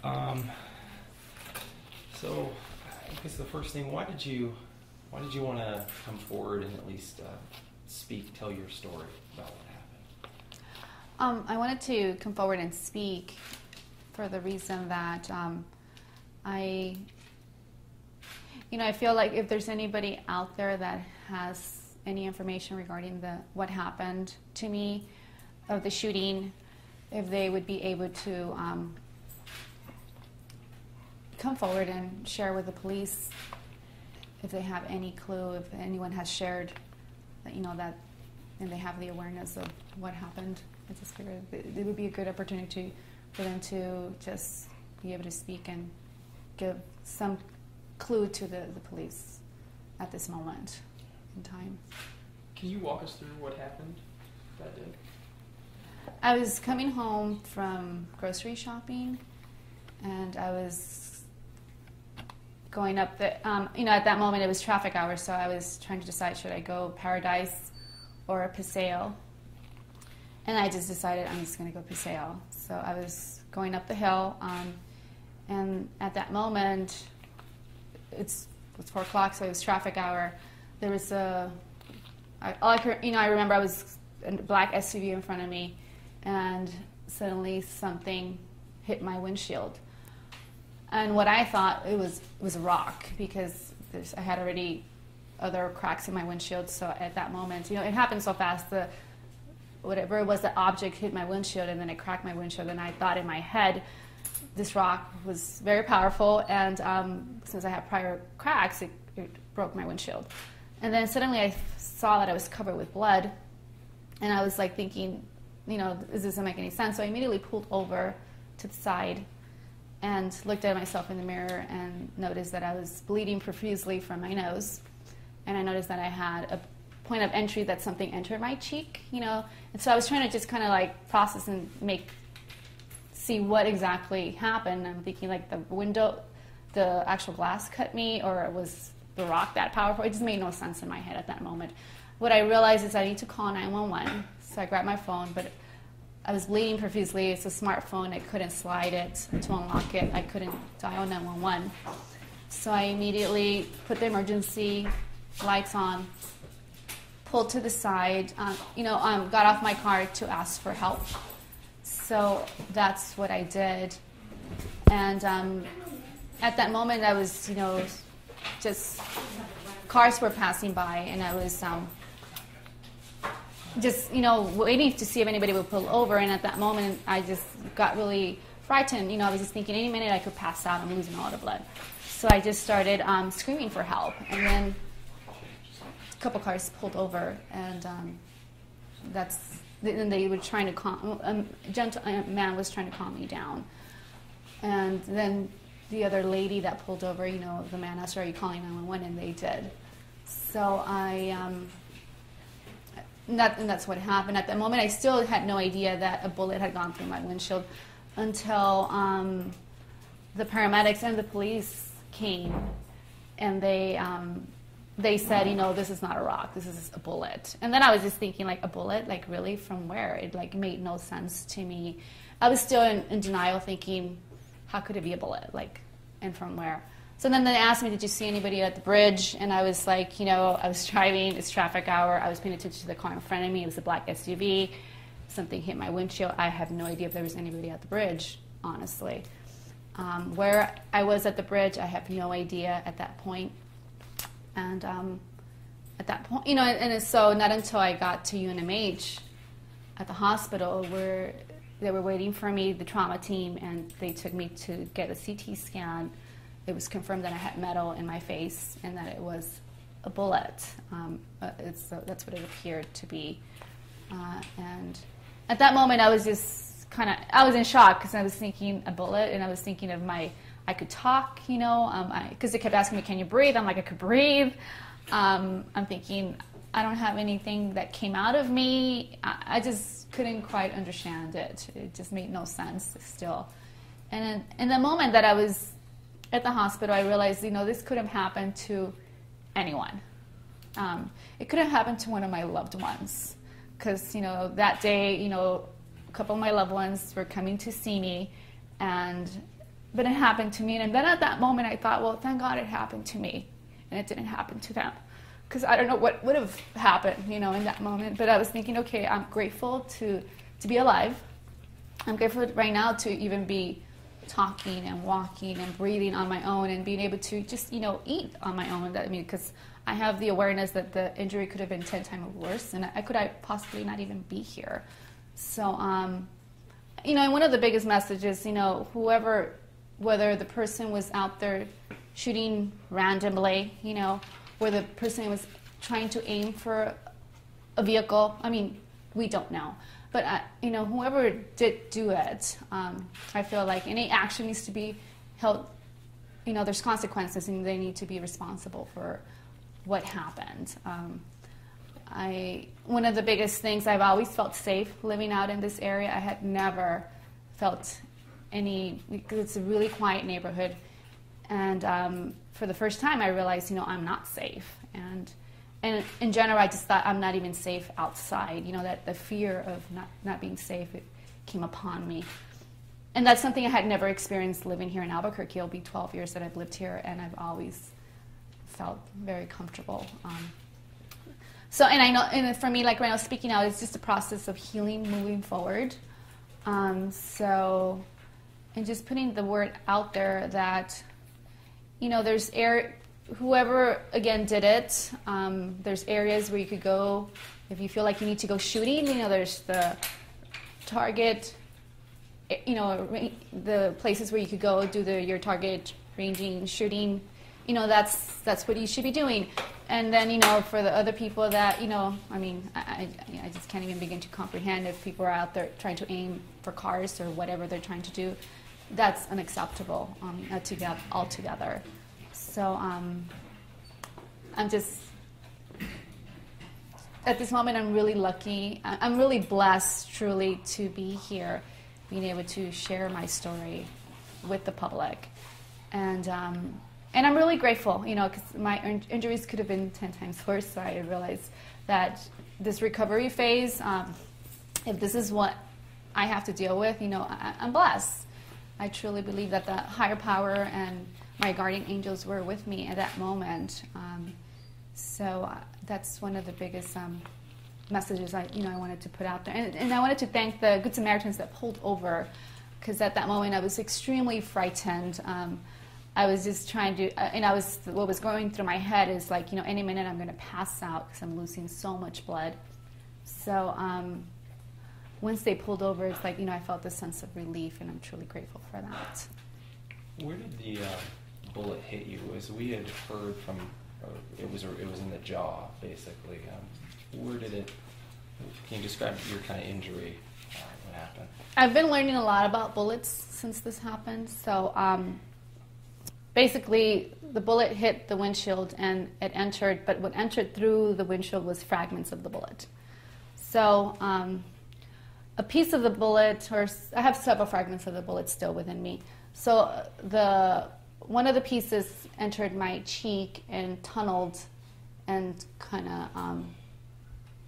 Um, so, I guess the first thing, why did you want to come forward and at least tell your story about what happened? I wanted to come forward and speak for the reason that I feel like if there's anybody out there that has any information regarding what happened to me of the shooting, if they would be able to come forward and share with the police if they have any clue, if anyone has shared that, and they have the awareness of what happened. I just figured it would be a good opportunity for them to just be able to speak and give some clue to the police at this moment in time. Can you walk us through what happened that day? I was coming home from grocery shopping, and I was going up at that moment it was traffic hour, so I was trying to decide, should I go Paradise or Paseo? And I just decided I'm just going to go Paseo. So I was going up the hill, and at that moment, it was 4 o'clock, so it was traffic hour. There was I remember I was a black SUV in front of me, and suddenly something hit my windshield. And what I thought it was a rock, because I had already other cracks in my windshield. So at that moment, it happened so fast. Whatever it was, the object hit my windshield, and then it cracked my windshield. And I thought in my head, this rock was very powerful, and since I had prior cracks, it broke my windshield. And then suddenly I saw that I was covered with blood, and I was like thinking, this doesn't make any sense. So I immediately pulled over to the side and looked at myself in the mirror and noticed that I was bleeding profusely from my nose. And I noticed that I had a point of entry that something entered my cheek, And so I was trying to just kind of like process and see what exactly happened. I'm thinking like the actual glass cut me, or it was the rock that powerful. It just made no sense in my head at that moment. What I realized is I need to call 911. So I grabbed my phone, but I was bleeding profusely. It's a smartphone. I couldn't slide it to unlock it. I couldn't dial 911. So I immediately put the emergency lights on, pulled to the side, got off my car to ask for help. So that's what I did. And at that moment, I was, just cars were passing by, and I was waiting to see if anybody would pull over. And at that moment, I just got really frightened. I was just thinking any minute I could pass out. I'm losing a lot of blood. So I just started screaming for help. And then a couple cars pulled over, and then they were trying to a man was trying to calm me down. And then the other lady that pulled over, the man asked her, "Are you calling 911?" And they did. So and that's what happened. At that moment, I still had no idea that a bullet had gone through my windshield until the paramedics and the police came, and they said, this is not a rock, this is a bullet. And then I was just thinking, like, a bullet? Like, really? From where? It, made no sense to me. I was still in denial, thinking, how could it be a bullet? And from where? So then they asked me, did you see anybody at the bridge? And I was like, I was driving, it's traffic hour, I was paying attention to the car in front of me, it was a black SUV, something hit my windshield. I have no idea if there was anybody at the bridge, honestly. Where I was at the bridge, I have no idea at that point. And at that point, and so not until I got to UNMH at the hospital, where they were waiting for me, the trauma team, and they took me to get a CT scan. It was confirmed that I had metal in my face and that it was a bullet. That's what it appeared to be. And at that moment, I was just I was in shock, because I was thinking a bullet, and I was thinking of I could talk, because they kept asking me, can you breathe? I'm like, I could breathe. I'm thinking, I don't have anything that came out of me. I just couldn't quite understand it. It just made no sense still. And in the moment that I was at the hospital, I realized, this could have happened to anyone. It could have happened to one of my loved ones, because, that day, a couple of my loved ones were coming to see me, and but it happened to me. And then at that moment, I thought, well, thank God it happened to me, and it didn't happen to them, because I don't know what would have happened, in that moment. But I was thinking, okay, I'm grateful to be alive. I'm grateful right now to even be talking and walking and breathing on my own and being able to just, eat on my own. Because I have the awareness that the injury could have been 10 times worse, and I possibly not even be here. So, and one of the biggest messages, whoever, whether the person was out there shooting randomly, where the person was trying to aim for a vehicle, we don't know. But, whoever did do it, I feel like any action needs to be held, there's consequences, and they need to be responsible for what happened. One of the biggest things, I've always felt safe living out in this area. I had never felt because it's a really quiet neighborhood. And for the first time, I realized, I'm not safe. And in general, I just thought I'm not even safe outside. That the fear of not being safe, it came upon me. And that's something I had never experienced living here in Albuquerque. It'll be 12 years that I've lived here, and I've always felt very comfortable. So, and I know, and for me, like when I was speaking out, it's just a process of healing, moving forward. So, and just putting the word out there that, there's whoever, again, did it, there's areas where you could go if you feel like you need to go shooting. There's the target, the places where you could go do your target ranging, shooting. That's what you should be doing. And then, for the other people that, I just can't even begin to comprehend if people are out there trying to aim for cars or whatever they're trying to do. That's unacceptable altogether. So I'm just, at this moment, I'm really lucky. I'm really blessed, truly, to be here, being able to share my story with the public. And I'm really grateful, because my injuries could have been 10 times worse. So I realized that this recovery phase, if this is what I have to deal with, I'm blessed. I truly believe that the higher power and my guardian angels were with me at that moment. So that's one of the biggest messages I wanted to put out there. And I wanted to thank the Good Samaritans that pulled over, because at that moment I was extremely frightened. I was just trying to, what was going through my head is like, any minute I'm going to pass out because I'm losing so much blood. So once they pulled over, it's like, I felt this sense of relief, and I'm truly grateful for that. Where did the bullet hit you? As we had heard from, it was in the jaw, basically. Where did it? Can you describe your kind of injury? What happened? I've been learning a lot about bullets since this happened. So basically, the bullet hit the windshield and it entered, but what entered through the windshield was fragments of the bullet. So a piece of the bullet, or I have several fragments of the bullet still within me. So one of the pieces entered my cheek and tunneled, and kind of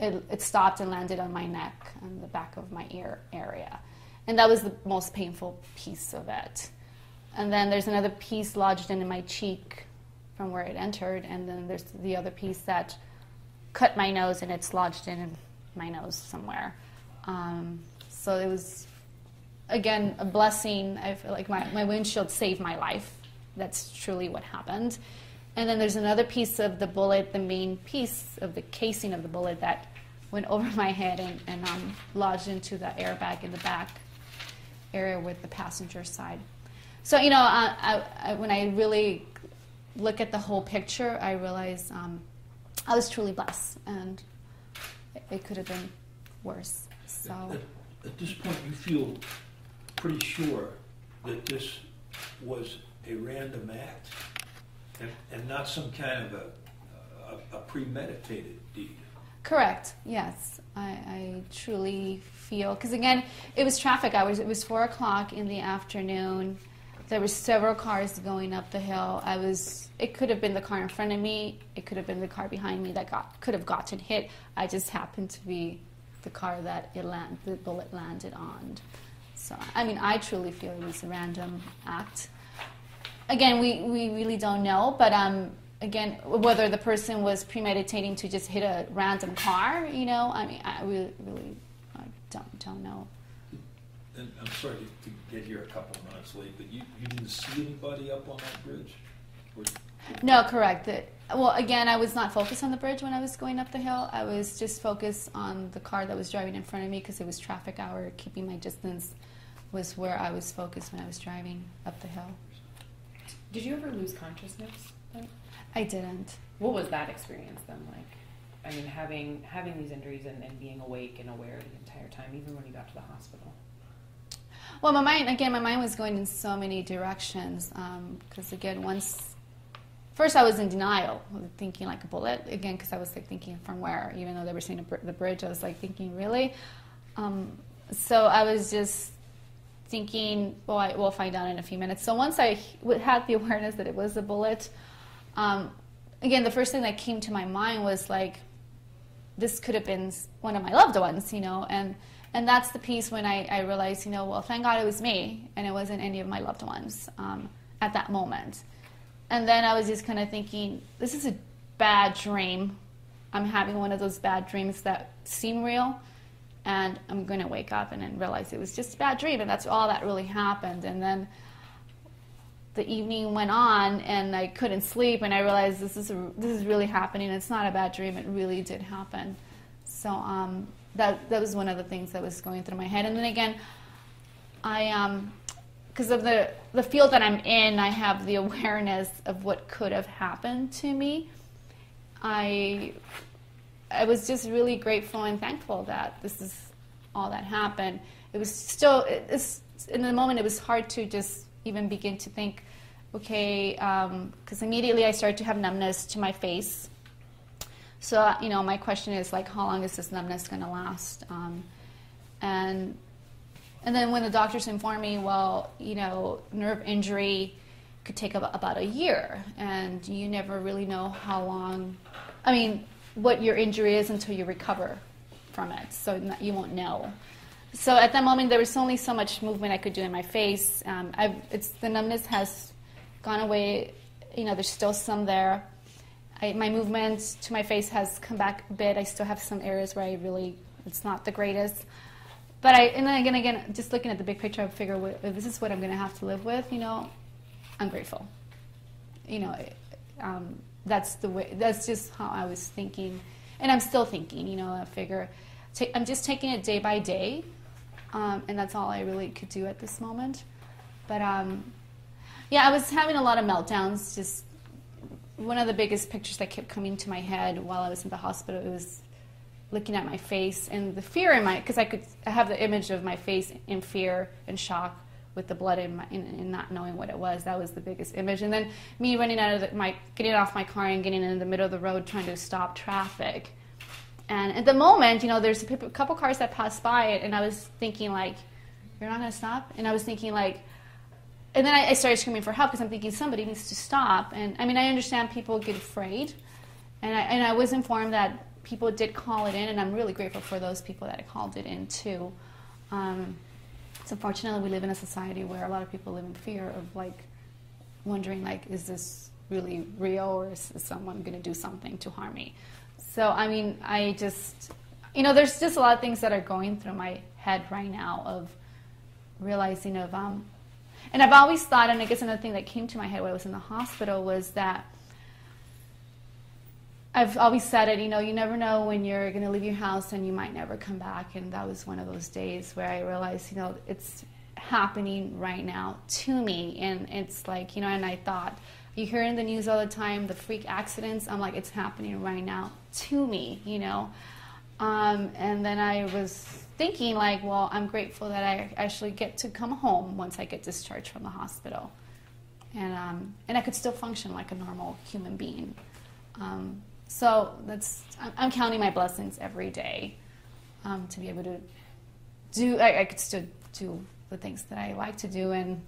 it stopped and landed on my neck and the back of my ear area, and that was the most painful piece of it. And then there's another piece lodged into my cheek from where it entered, and then there's the other piece that cut my nose, and it's lodged in my nose somewhere. So it was, again, a blessing. I feel like my windshield saved my life. That's truly what happened. And then there's another piece of the bullet, the main piece of the casing of the bullet, that went over my head and lodged into the airbag in the back area with the passenger side. So, when I really look at the whole picture, I realize I was truly blessed, and it could have been worse. So, at this point, you feel pretty sure that this was a random act and not some kind of a premeditated deed. Correct. Yes, I truly feel, because again, it was traffic hours. It was 4 o'clock in the afternoon. There were several cars going up the hill. It could have been the car in front of me. It could have been the car behind me that could have gotten hit. I just happened to be the car that the bullet landed on. So, I mean, I truly feel it was a random act. Again, we really don't know, but again, whether the person was premeditating to just hit a random car, you know, I mean, I really don't know. And I'm sorry to get here a couple of minutes late, but you didn't see anybody up on that bridge? Or, No, correct. Well, again, I was not focused on the bridge when I was going up the hill. I was just focused on the car that was driving in front of me because it was traffic hour. Keeping my distance was where I was focused when I was driving up the hill. Did you ever lose consciousness? I didn't. What was that experience then like? I mean, having these injuries and being awake and aware the entire time, even when you got to the hospital. Well, my mind was going in so many directions. Because again, first I was in denial, thinking like a bullet. Again, because I was like thinking from where, even though they were saying the bridge, I was like thinking really. So I was just thinking, well, we'll find out in a few minutes. So once I had the awareness that it was a bullet, again, the first thing that came to my mind was like, this could have been one of my loved ones, you know, and that's the piece when I realized, you know, well, thank God it was me and it wasn't any of my loved ones at that moment. And then I was just kind of thinking, this is a bad dream. I'm having one of those bad dreams that seem real, and I'm going to wake up and then realize it was just a bad dream, and that's all that really happened. And then the evening went on, and I couldn't sleep, and I realized this is really happening. It's not a bad dream. It really did happen. So that was one of the things that was going through my head. And then again, I because of the field that I'm in, I have the awareness of what could have happened to me. I was just really grateful and thankful that this is all that happened. It was still, in the moment, it was hard to just even begin to think, okay, because immediately I started to have numbness to my face. So, you know, my question is like, how long is this numbness going to last? And then when the doctors informed me, well, you know, nerve injury could take about a year, and you never really know how long, I mean, what your injury is until you recover from it, so you won't know. So at that moment, there was only so much movement I could do in my face. The numbness has gone away. You know, there's still some there. My movement to my face has come back a bit. I still have some areas where it's not the greatest. But and then again, just looking at the big picture, I figure if this is what I'm going to have to live with, you know, I'm grateful. You know, that's the way. That's just how I was thinking, and I'm still thinking. You know, I figure I'm just taking it day by day, and that's all I really could do at this moment. But yeah, I was having a lot of meltdowns. Just one of the biggest pictures that kept coming to my head while I was in the hospital, it was looking at my face and the fear in because I have the image of my face in fear and shock with the blood in not knowing what it was. That was the biggest image. And then me running out of getting off my car and getting in the middle of the road trying to stop traffic. And at the moment, you know, there's a couple cars that passed by it, and I was thinking like, you're not going to stop? And I was thinking like, and then I started screaming for help because I'm thinking somebody needs to stop. And I mean, I understand people get afraid, and I was informed that people did call it in, and I'm really grateful for those people that called it in too. So unfortunately, we live in a society where a lot of people live in fear of like wondering like, is this really real, or is someone going to do something to harm me? So I mean, I just, you know, there's just a lot of things that are going through my head right now of realizing of, and I've always thought, and I guess another thing that came to my head when I was in the hospital was that I've always said it, you know, you never know when you're going to leave your house and you might never come back. And that was one of those days where I realized, you know, it's happening right now to me. And it's like, you know, and I thought, you hear in the news all the time, the freak accidents. I'm like, it's happening right now to me, you know. And then I was thinking like, well, I'm grateful that I actually get to come home once I get discharged from the hospital. And I could still function like a normal human being. So I'm counting my blessings every day to be able to do, I could still do the things that I like to do. And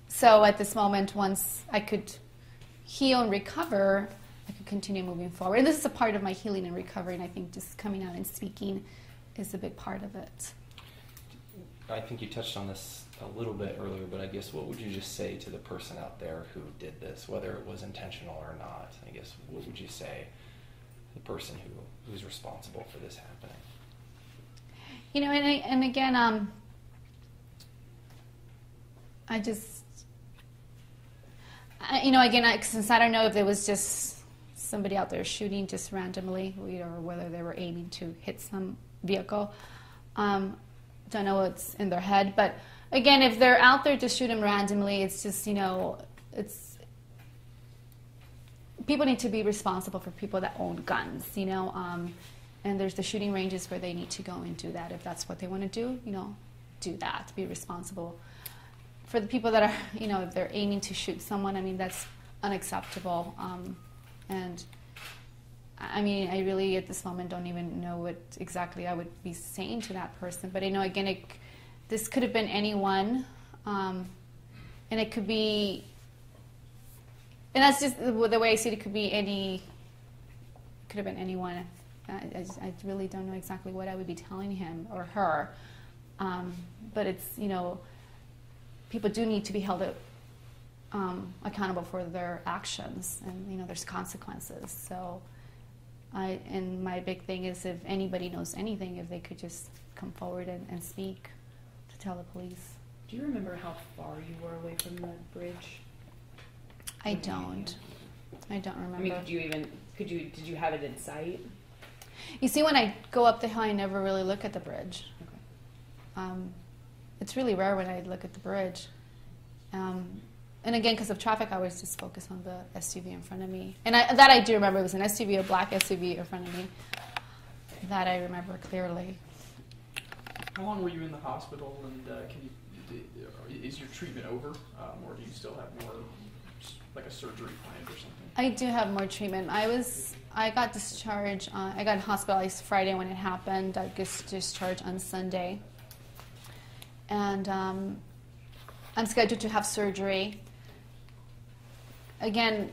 so at this moment, once I could heal and recover, I could continue moving forward. And this is a part of my healing and recovery, and I think just coming out and speaking is a big part of it. I think you touched on this a little bit earlier, but I guess what would you just say to the person out there who did this, whether it was intentional or not? I guess what would you say to the person who's responsible for this happening? You know, and again, since I don't know if it was just somebody out there shooting just randomly, or whether they were aiming to hit some vehicle. Don't know what's in their head, but again, if they're out there to shoot them randomly, it's just, it's people need to be responsible for people that own guns, and there's the shooting ranges where they need to go and do that if that's what they want to do, do that, be responsible. For the people that are, if they're aiming to shoot someone, I mean, that's unacceptable. And I mean, I really at this moment don't even know what exactly I would be saying to that person. But I know, again, this could have been anyone, and it could be, and that's just the way I see it. It could be could have been anyone. I really don't know exactly what I would be telling him or her. But it's, people do need to be held accountable for their actions, and there's consequences. So, and my big thing is, if anybody knows anything, if they could just come forward and speak to tell the police. Do you remember how far you were away from the bridge? I don't remember. I mean, did you have it in sight? You see, when I go up the hill, I never really look at the bridge. Okay. It's really rare when I look at the bridge. And again, because of traffic, I always just focus on the SUV in front of me. And I do remember. It was an SUV, a black SUV in front of me. That I remember clearly. How long were you in the hospital, and is your treatment over, or do you still have more, like a surgery planned or something? I do have more treatment. I got discharged. I got hospitalized Friday when it happened. I got discharged on Sunday. And I'm scheduled to have surgery. Again,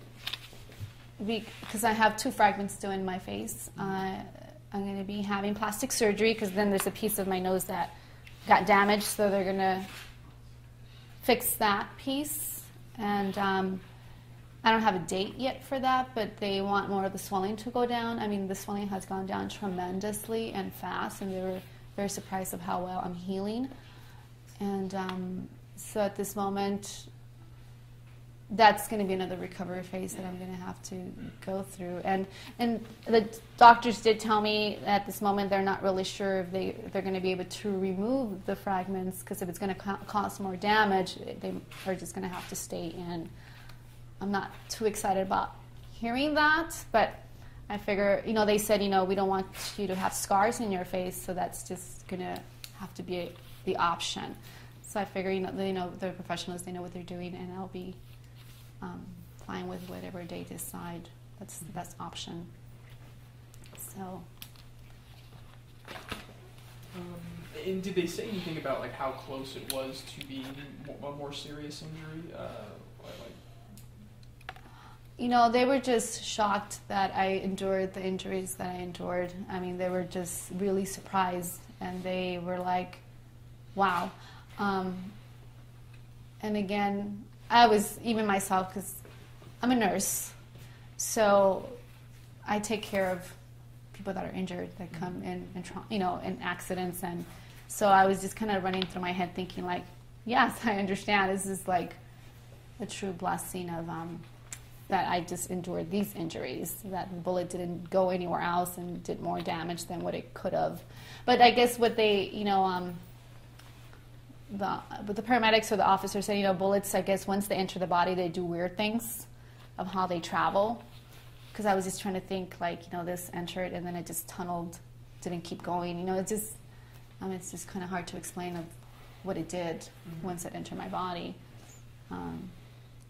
because I have 2 fragments still in my face, I'm going to be having plastic surgery, because then there's a piece of my nose that got damaged, so they're going to fix that piece. And I don't have a date yet for that, but they want more of the swelling to go down. I mean, the swelling has gone down tremendously and fast, and they were very surprised of how well I'm healing. And so at this moment, that's going to be another recovery phase that I'm going to have to go through. And the doctors did tell me at this moment they're not really sure if they're going to be able to remove the fragments, because if it's going to cause more damage, they are just going to have to stay in. I'm not too excited about hearing that, but I figure, they said, we don't want you to have scars in your face, so that's just going to have to be the option. So I figure, they're professionals, they know what they're doing, and I'll be fine with whatever they decide. That's the best option. So. And did they say anything about like how close it was to being a more serious injury? They were just shocked that I endured the injuries that I endured. I mean, they were just really surprised, and they were like, wow. And again, I was, even myself, because I'm a nurse, so I take care of people that are injured, that come in, in accidents. And so I was just kind of running through my head thinking like, yes, I understand. This is like a true blessing of that I just endured these injuries, that the bullet didn't go anywhere else and did more damage than what it could have. But I guess what they, but the paramedics or the officers said, bullets, I guess once they enter the body, they do weird things of how they travel. Because I was just trying to think like, this entered and then it just tunneled, didn't keep going. It's just kind of hard to explain of what it did once it entered my body.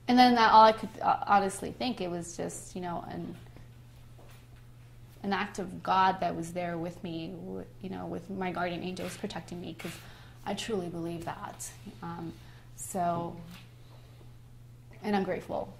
And then all I could honestly think, it was just, an act of God that was there with me, with my guardian angels protecting me, because I truly believe that. And I'm grateful